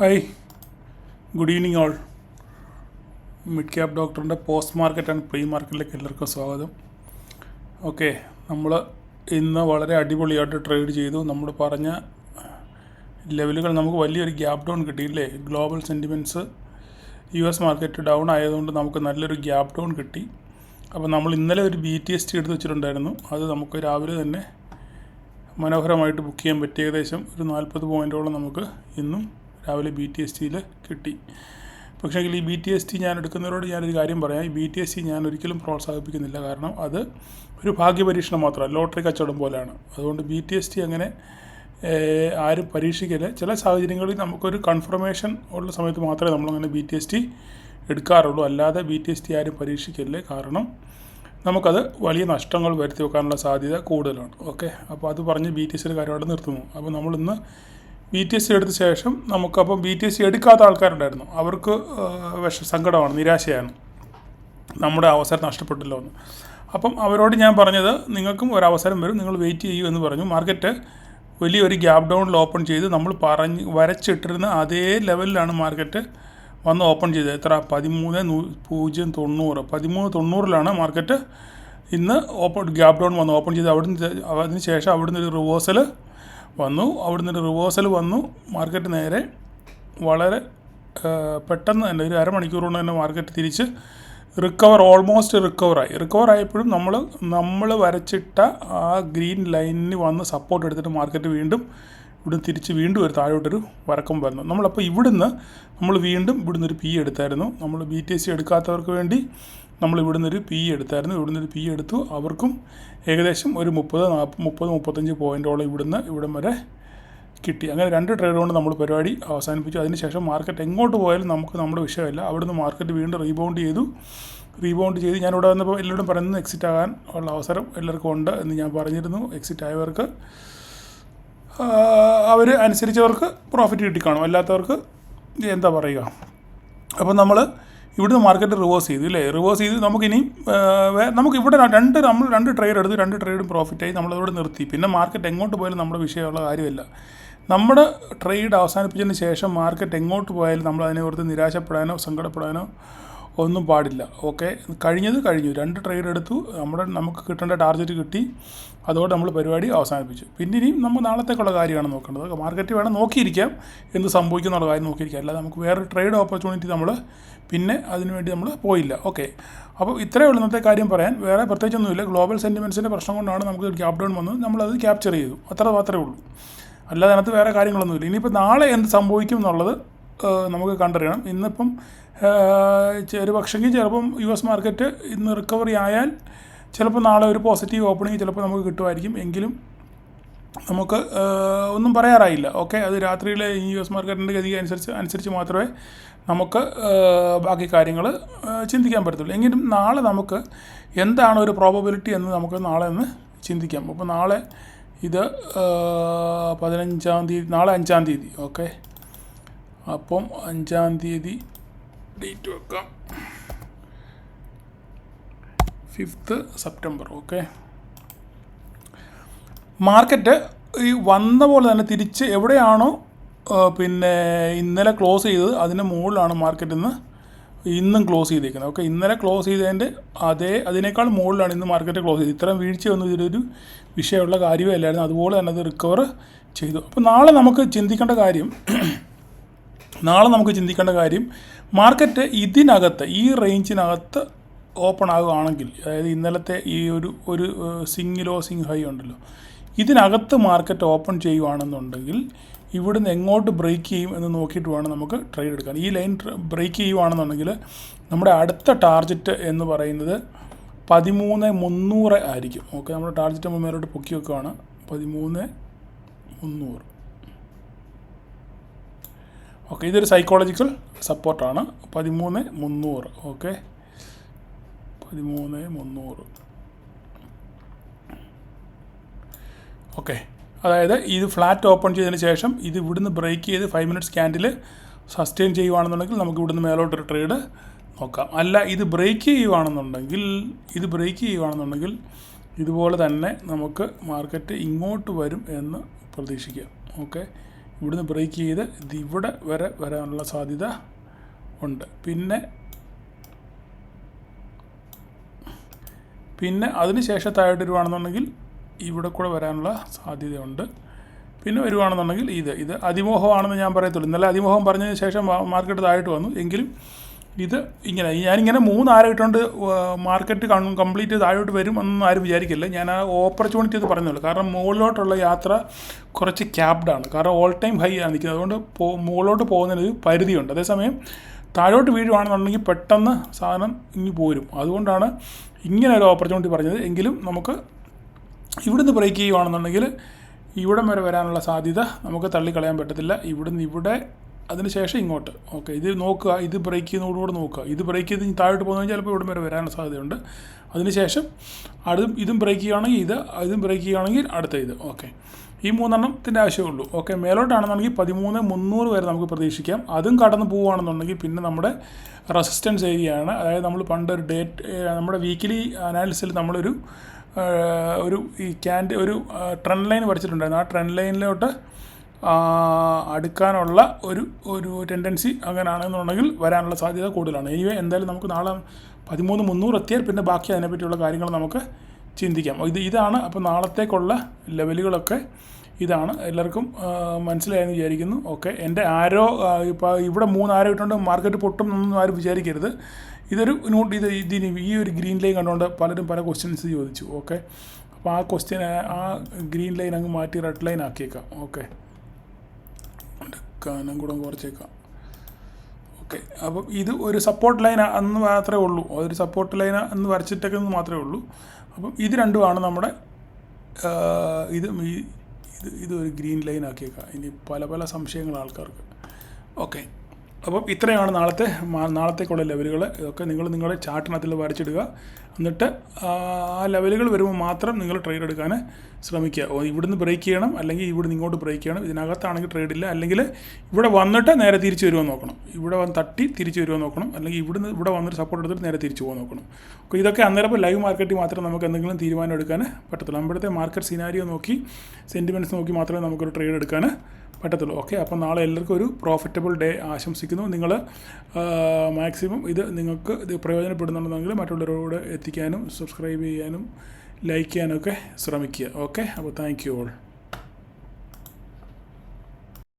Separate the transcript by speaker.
Speaker 1: Hi, good evening all. Mid cap ഡോക്ടറിൻ്റെ post market and pre മാർക്കറ്റിലേക്ക് എല്ലാവർക്കും സ്വാഗതം. ഓക്കെ, നമ്മൾ ഇന്ന് വളരെ അടിപൊളിയായിട്ട് ട്രേഡ് ചെയ്തു. നമ്മൾ പറഞ്ഞ ലെവലുകൾ നമുക്ക് വലിയൊരു ഗ്യാപ്പ് ഡൗൺ കിട്ടിയില്ലേ. Global sentiments US market down ആയതുകൊണ്ട് നമുക്ക് നല്ലൊരു ഗ്യാപ്പ് ഡൗൺ കിട്ടി. അപ്പോൾ നമ്മൾ ഇന്നലെ ഒരു BTST എടുത്ത് വെച്ചിട്ടുണ്ടായിരുന്നു. അത് നമുക്ക് രാവിലെ തന്നെ മനോഹരമായിട്ട് ബുക്ക് ചെയ്യാൻ പറ്റി. ഏകദേശം ഒരു 40 പോയിൻറ്റോളം നമുക്ക് ഇന്നും രാവിലെ BTSTയിൽ കിട്ടി. പക്ഷേ ഈ BTST ഞാൻ എടുക്കുന്നവരോട് ഞാനൊരു കാര്യം പറയാം. ഈ BTST ഞാൻ ഒരിക്കലും പ്രോത്സാഹിപ്പിക്കുന്നില്ല. കാരണം അത് ഒരു ഭാഗ്യപരീക്ഷണം മാത്രമാണ്, ലോട്ടറി കച്ചവടം പോലെയാണ്. അതുകൊണ്ട് BTST അങ്ങനെ ആരും പരീക്ഷിക്കല്. ചില സാഹചര്യങ്ങളിൽ നമുക്കൊരു കൺഫർമേഷൻ ഉള്ള സമയത്ത് മാത്രമേ നമ്മളങ്ങനെ BTST എടുക്കാറുള്ളൂ. അല്ലാതെ BTST ആരും പരീക്ഷിക്കല്ലേ. കാരണം നമുക്കത് വലിയ നഷ്ടങ്ങൾ വരുത്തി വെക്കാനുള്ള സാധ്യത കൂടുതലാണ്. ഓക്കെ, അപ്പോൾ അത് പറഞ്ഞ് BTSTയുടെ കാര്യമായിട്ട് നിർത്തുന്നു. അപ്പോൾ നമ്മളിന്ന് BTST എടുത്ത ശേഷം നമുക്കപ്പം BTST എടുക്കാത്ത ആൾക്കാരുണ്ടായിരുന്നു. അവർക്ക് സങ്കടമാണ്, നിരാശയാണ്, നമ്മുടെ അവസരം നഷ്ടപ്പെട്ടല്ലോ എന്ന്. അപ്പം അവരോട് ഞാൻ പറഞ്ഞത്, നിങ്ങൾക്കും ഒരവസരം വരും, നിങ്ങൾ വെയിറ്റ് ചെയ്യൂ എന്ന് പറഞ്ഞു. മാർക്കറ്റ് വലിയൊരു ഗ്യാപ്പ് ഡൗണിൽ ഓപ്പൺ ചെയ്ത് നമ്മൾ വരച്ചിട്ടിരുന്ന അതേ ലെവലിലാണ് മാർക്കറ്റ് വന്ന് ഓപ്പൺ ചെയ്തത്. എത്ര? 13,090. 13,90 മാർക്കറ്റ് ഇന്ന് ഗ്യാപ്പ് ഡൗൺ വന്ന് ഓപ്പൺ ചെയ്ത്. അതിന് ശേഷം അവിടുന്ന് ഒരു റിവേഴ്സൽ വന്നു. മാർക്കറ്റ് നേരെ വളരെ പെട്ടെന്ന് തന്നെ ഒരു അരമണിക്കൂർ കൊണ്ട് തന്നെ മാർക്കറ്റ് തിരിച്ച് ഓൾമോസ്റ്റ് റിക്കവറായപ്പോഴും നമ്മൾ വരച്ചിട്ട ആ ഗ്രീൻ ലൈനിന് വന്ന് സപ്പോർട്ട് എടുത്തിട്ട് മാർക്കറ്റ് വീണ്ടും വീണ്ടും ഒരു താഴോട്ടൊരു വരക്കം വരുന്നു. നമ്മളപ്പോൾ നമ്മൾ വീണ്ടും ഇവിടുന്നൊരു P എടുത്തായിരുന്നു. നമ്മൾ BTST എടുക്കാത്തവർക്ക് വേണ്ടി നമ്മൾ ഇവിടുന്നൊരു P എടുത്തു. അവർക്കും ഏകദേശം ഒരു 30-35 പോയിൻറ്റോളം ഇവിടം വരെ കിട്ടി. അങ്ങനെ 2 ട്രേഡ് കൊണ്ട് നമ്മൾ പരിപാടി അവസാനിപ്പിച്ചു. അതിനുശേഷം മാർക്കറ്റ് എങ്ങോട്ട് പോയാലും നമ്മുടെ വിഷയമല്ല. അവിടുന്ന് മാർക്കറ്റ് വീണ്ടും റീബൗണ്ട് ചെയ്ത് ഞാനിവിടെ വന്നപ്പോൾ എല്ലാവരും പറയുന്നത് എക്സിറ്റ് ആകാൻ ഉള്ള അവസരം എല്ലാവർക്കും ഉണ്ട് എന്ന് ഞാൻ പറഞ്ഞിരുന്നു. എക്സിറ്റ് ആയവർക്ക് അവർ അനുസരിച്ചവർക്ക് പ്രോഫിറ്റ് കിട്ടിക്കാണും, അല്ലാത്തവർക്ക് എന്താ പറയുക. അപ്പോൾ നമ്മൾ ഇവിടുന്ന് മാർക്കറ്റ് റിവേഴ്സ് ചെയ്ത് നമുക്കിനിയും നമുക്കിവിടെ നമ്മൾ രണ്ട് ട്രേഡ് എടുത്ത് 2 ട്രേഡും പ്രോഫിറ്റായി നമ്മളതോടെ നിർത്തി. പിന്നെ മാർക്കറ്റ് എങ്ങോട്ട് പോയാലും നമ്മുടെ വിഷയമുള്ള കാര്യമല്ല. നമ്മുടെ ട്രേഡ് അവസാനിപ്പിച്ചതിന് ശേഷം മാർക്കറ്റ് എങ്ങോട്ട് പോയാലും നമ്മൾ അതിനെ ഓർത്ത് നിരാശപ്പെടാനോ സങ്കടപ്പെടാനോ ഒന്നും പാടില്ല. ഓക്കെ, കഴിഞ്ഞു. 2 ട്രേഡ് എടുത്തു, നമുക്ക് കിട്ടേണ്ട ടാർഗറ്റ് കിട്ടി. അതോടെ നമ്മൾ പരിപാടി അവസാനിപ്പിച്ചു. പിന്നെ ഇനിയും നമ്മൾ നാളത്തേക്കുള്ള കാര്യമാണ് നോക്കേണ്ടത്. മാർക്കറ്റ് വേണം നോക്കിയിരിക്കാം, എന്ത് സംഭവിക്കുന്നുള്ള കാര്യം നോക്കിയിരിക്കാം. അല്ലാതെ നമുക്ക് വേറൊരു ട്രേഡ് ഓപ്പർച്യൂണിറ്റി പിന്നെ അതിനുവേണ്ടി നമ്മൾ പോയില്ല. ഓക്കെ, അപ്പോൾ ഇത്രയേ ഉള്ളൂ ഇന്നത്തെ കാര്യം പറയാൻ. വേറെ പ്രത്യേകിച്ചൊന്നുമില്ല. ഗ്ലോബൽ സെൻറ്റിമെൻറ്റ്സിൻ്റെ പ്രശ്നം കൊണ്ടാണ് നമുക്ക് ഗ്യാപ്പ് ഡൗൺ വന്നത്. നമ്മളത് ക്യാപ്ചർ ചെയ്തു, അത്ര മാത്രമേ ഉള്ളൂ. അല്ലാതെ അതിനകത്ത് വേറെ കാര്യങ്ങളൊന്നുമില്ല. ഇനിയിപ്പോൾ നാളെ എന്ത് സംഭവിക്കും എന്നുള്ളത് നമുക്ക് കണ്ടറിയണം. ഇന്നിപ്പം ചിലപ്പം US മാർക്കറ്റ് ഇന്ന് റിക്കവറി ആയാൽ ചിലപ്പോൾ നാളെ ഒരു പോസിറ്റീവ് ഓപ്പണിങ് ചിലപ്പോൾ നമുക്ക് കിട്ടുമായിരിക്കും. എങ്കിലും നമുക്ക് ഒന്നും പറയാറായില്ല. ഓക്കെ, അത് രാത്രിയിലെ ഈ US മാർക്കറ്റിൻ്റെ ഗതി അനുസരിച്ച് മാത്രമേ നമുക്ക് ബാക്കി കാര്യങ്ങൾ ചിന്തിക്കാൻ പറ്റത്തുള്ളൂ. എങ്കിലും നാളെ നമുക്ക് എന്താണ് ഒരു പ്രോബബിലിറ്റി എന്ന് നമുക്ക് നാളെ ഒന്ന് ചിന്തിക്കാം. അപ്പോൾ നാളെ ഇത് 15-ാം തീയതി, നാളെ 5-ാം തീയതി. ഓക്കെ, അപ്പം 5-ാം തീയതി ഡേറ്റ് വെക്കാം, 5th സെപ്റ്റംബർ. ഓക്കെ, മാർക്കറ്റ് ഈ വന്ന പോലെ തന്നെ തിരിച്ച് എവിടെയാണോ പിന്നെ ഇന്നലെ ക്ലോസ് ചെയ്തത് അതിന് മുകളിലാണ് മാർക്കറ്റ് ഇന്നും ക്ലോസ് ചെയ്തേക്കുന്നത്. ഓക്കെ, ഇന്നലെ ക്ലോസ് ചെയ്തതിൻ്റെ അതിനേക്കാൾ മുകളിലാണ് ഇന്ന് മാർക്കറ്റ് ക്ലോസ് ചെയ്തത്. ഇത്രയും വീഴ്ചയൊന്നും ഇതിലൊരു വിഷയമുള്ള കാര്യമേ അല്ലായിരുന്നു. അതുപോലെ തന്നെ അത് റിക്കവർ ചെയ്തു. അപ്പോൾ നാളെ നമുക്ക് ചിന്തിക്കേണ്ട കാര്യം മാർക്കറ്റ് ഇതിനകത്ത് ഈ റേഞ്ചിനകത്ത് ഓപ്പൺ ആകുകയാണെങ്കിൽ, അതായത് ഇന്നലത്തെ ഈ ഒരു സിങ് ഹൈ ഉണ്ടല്ലോ, ഇതിനകത്ത് മാർക്കറ്റ് ഓപ്പൺ ചെയ്യുകയാണെന്നുണ്ടെങ്കിൽ ഇവിടുന്ന് എങ്ങോട്ട് ബ്രേക്ക് ചെയ്യും എന്ന് നോക്കിയിട്ട് വേണം നമുക്ക് ട്രേഡ് എടുക്കാൻ. ഈ ലൈൻ ബ്രേക്ക് ചെയ്യുകയാണെന്നുണ്ടെങ്കിൽ നമ്മുടെ അടുത്ത ടാർഗറ്റ് എന്ന് പറയുന്നത് 13,300 ആയിരിക്കും. ഓക്കെ, നമ്മുടെ ടാർഗറ്റ് നമ്മൾ മേലോട്ട് പൊക്കി വെക്കുകയാണ്, 13,300. ഓക്കെ, ഇതൊരു സൈക്കോളജിക്കൽ സപ്പോർട്ടാണ്, 13,300. ഓക്കെ, 13,300. ഓക്കെ, അതായത് ഇത് ഫ്ലാറ്റ് ഓപ്പൺ ചെയ്തതിന് ശേഷം ഇത് ഇവിടുന്ന് ബ്രേക്ക് ചെയ്ത് 5 മിനിറ്റ്സ് ക്യാൻഡിൽ സസ്റ്റെയിൻ ചെയ്യുകയാണെന്നുണ്ടെങ്കിൽ നമുക്ക് ഇവിടുന്ന് മേലോട്ടൊരു ട്രേഡ് നോക്കാം. അല്ല, ഇത് ബ്രേക്ക് ചെയ്യുകയാണെന്നുണ്ടെങ്കിൽ ഇതുപോലെ തന്നെ നമുക്ക് മാർക്കറ്റ് ഇങ്ങോട്ട് വരും എന്ന് പ്രതീക്ഷിക്കാം. ഓക്കെ, ഇവിടുന്ന് ബ്രേക്ക് ചെയ്ത് ഇത് ഇവിടെ വരെ വരാനുള്ള സാധ്യത ഉണ്ട്. പിന്നെ അതിന് ശേഷം താഴോട്ട് വരുവാണെന്നുണ്ടെങ്കിൽ ഇവിടെ കൂടെ വരാനുള്ള സാധ്യതയുണ്ട്. പിന്നെ വരുവാണെന്നുണ്ടെങ്കിൽ ഇത് അതിമോഹമാണെന്ന് ഞാൻ പറയത്തുള്ളൂ. ഇന്നലെ അതിമോഹം പറഞ്ഞതിന് ശേഷം മാർക്കറ്റ് താഴോട്ട് വന്നു. എങ്കിലും ഇത് ഞാനിങ്ങനെ 3 ആര ഇട്ടുകൊണ്ട് മാർക്കറ്റ് കംപ്ലീറ്റ് താഴോട്ട് വരും എന്നൊന്നും ആരും വിചാരിക്കില്ല. ഞാൻ ആ ഓപ്പർച്യൂണിറ്റി അത് പറഞ്ഞുള്ളൂ. കാരണം മുകളിലോട്ടുള്ള യാത്ര കുറച്ച് ക്യാപ്ഡാണ്. കാരണം ഓൾ ടൈം ഹൈ ആണ് നിൽക്കുന്നത്. അതുകൊണ്ട് മുകളിലോട്ട് പോകുന്നതിന് പരിധിയുണ്ട്. അതേസമയം താഴോട്ട് വീഴുവാണെന്നുണ്ടെങ്കിൽ പെട്ടെന്ന് സാധനം ഇങ്ങ് പോരും. അതുകൊണ്ടാണ് ഇങ്ങനെ ഒരു ഓപ്പർച്യൂണിറ്റി പറഞ്ഞത്. എങ്കിലും നമുക്ക് ഇവിടുന്ന് ബ്രേക്ക് ചെയ്യുകയാണെന്നുണ്ടെങ്കിൽ ഇവിടം വരെ വരാനുള്ള സാധ്യത നമുക്ക് തള്ളിക്കളയാൻ പറ്റത്തില്ല. ഇവിടുന്ന് ഇവിടെ അതിനുശേഷം ഇങ്ങോട്ട്. ഓക്കെ, ഇത് നോക്കുക. ഇത് ബ്രേക്ക് ചെയ്യുന്നതോടുകൂടി നോക്കുക. ഇത് ബ്രേക്ക് ചെയ്ത് താഴോട്ട് പോകുന്നത് ചിലപ്പോൾ ഇവിടം വരെ വരാനുള്ള സാധ്യതയുണ്ട്. അതിനുശേഷം ഇതും ബ്രേക്ക് ചെയ്യുകയാണെങ്കിൽ ഇതും ബ്രേക്ക് ചെയ്യുകയാണെങ്കിൽ അടുത്ത ഇത്. ഓക്കെ, ഈ 3 എണ്ണത്തിൻ്റെ ആവശ്യമേ ഒക്കെ മേലോട്ടാണെന്നുണ്ടെങ്കിൽ 13,300 വരെ നമുക്ക് പ്രതീക്ഷിക്കാം. അതും കടന്ന് പോവുകയാണെന്നുണ്ടെങ്കിൽ പിന്നെ നമ്മുടെ റെസിസ്റ്റൻസ് ഏരിയയാണ്. അതായത് നമ്മൾ പണ്ടൊരു നമ്മുടെ വീക്കിലി അനാലിസിൽ നമ്മളൊരു ഒരു ട്രെൻഡ് ലൈൻ വരച്ചിട്ടുണ്ടായിരുന്നു. ആ ട്രെൻഡ് ലൈനിലോട്ട് അടുക്കാനുള്ള ഒരു ടെൻഡൻസി അങ്ങനെയാണെന്നുണ്ടെങ്കിൽ വരാനുള്ള സാധ്യത കൂടുതലാണ്. എന്തായാലും നമുക്ക് നാളെ 13,300 എത്തിയാൽ പിന്നെ ബാക്കി അതിനെപ്പറ്റിയുള്ള കാര്യങ്ങൾ നമുക്ക് ചിന്തിക്കാം. ഇതാണ് അപ്പോൾ നാളത്തേക്കുള്ള ലെവലുകളൊക്കെ ഇതാണ്. എല്ലാവർക്കും മനസ്സിലായെന്ന് വിചാരിക്കുന്നു. ഓക്കെ, എൻ്റെ ആരോ ഇപ്പോൾ ഇവിടെ 3 ആരോ ഇട്ടുകൊണ്ട് മാർക്കറ്റ് പൊട്ടും എന്നൊന്നും ആരും വിചാരിക്കരുത്. ഇതിന് ഈ ഒരു ഗ്രീൻ ലൈൻ കണ്ടുകൊണ്ട് പലരും പല ക്വസ്റ്റ്യൻസ് ചോദിച്ചു. ഓക്കെ, അപ്പോൾ ആ ഗ്രീൻ ലൈൻ അങ്ങ് മാറ്റി റെഡ് ലൈൻ ആക്കിയേക്കാം. ഓക്കെ, കനം കൂടെ കുറച്ചേക്കാം. ഓക്കെ, അപ്പം ഇത് ഒരു സപ്പോർട്ട് ലൈൻ എന്ന് മാത്രമേ ഉള്ളൂ. ഒരു സപ്പോർട്ട് ലൈൻ എന്ന് വരച്ചിട്ടൊക്കെ മാത്രമേ ഉള്ളൂ. അപ്പം ഇത് രണ്ടുമാണ് നമ്മുടെ ഇത് ഒരു ഗ്രീൻ ലൈൻ ആക്കിയേക്കാം. ഇനി പല സംശയങ്ങൾ ആൾക്കാർക്ക്. ഓക്കെ, അപ്പം ഇത്രയാണ് നാളത്തേക്കുള്ള ലെവലുകൾ. ഇതൊക്കെ നിങ്ങളുടെ ചാർട്ടിനകത്തിൽ വരച്ചിടുക. എന്നിട്ട് ആ ലെവലുകൾ വരുമ്പോൾ മാത്രം നിങ്ങൾ ട്രേഡ് എടുക്കാൻ ശ്രമിക്കുക. ഇവിടുന്ന് ബ്രേക്ക് ചെയ്യണം, അല്ലെങ്കിൽ ഇവിടുന്ന് ഇങ്ങോട്ട് ബ്രേക്ക് ചെയ്യണം. ഇതിനകത്താണെങ്കിൽ ട്രേഡ് ഇല്ല. അല്ലെങ്കിൽ ഇവിടെ വന്നിട്ട് നേരെ തിരിച്ച് വരുമോ നോക്കണം. ഇവിടെ വന്ന് തട്ടി തിരിച്ച് വരുമോ നോക്കണം. അല്ലെങ്കിൽ ഇവിടെ വന്നിട്ട് സപ്പോർട്ട് എടുത്തിട്ട് നേരെ തിരിച്ച് പോകാൻ നോക്കണം. അപ്പോൾ ഇതൊക്കെ അന്നേരം ലൈവ് മാർക്കറ്റിൽ മാത്രമേ നമുക്ക് എന്തെങ്കിലും തീരുമാനം എടുക്കാൻ പറ്റത്തുള്ളൂ. നമ്മുടെ മാർക്കറ്റ് സിനാരിയോ നോക്കി സെൻറ്റിമെൻറ്റ്സ് നോക്കി മാത്രമേ നമുക്കൊരു ട്രേഡ് എടുക്കാൻ പറ്റത്തുള്ളൂ. ഓക്കെ, അപ്പോൾ നാളെ എല്ലാവർക്കും ഒരു പ്രോഫിറ്റബിൾ ഡേ ആശംസിക്കുന്നു. നിങ്ങൾ മാക്സിമം നിങ്ങൾക്ക് ഇത് പ്രയോജനപ്പെടുന്നുണ്ടെങ്കിൽ മറ്റുള്ളവരോട് എത്തിക്കാനും സബ്സ്ക്രൈബ് ചെയ്യാനും ലൈക്ക് ചെയ്യാനൊക്കെ ശ്രമിക്കുക. ഓക്കെ, അപ്പോൾ താങ്ക് യു ഓൾ.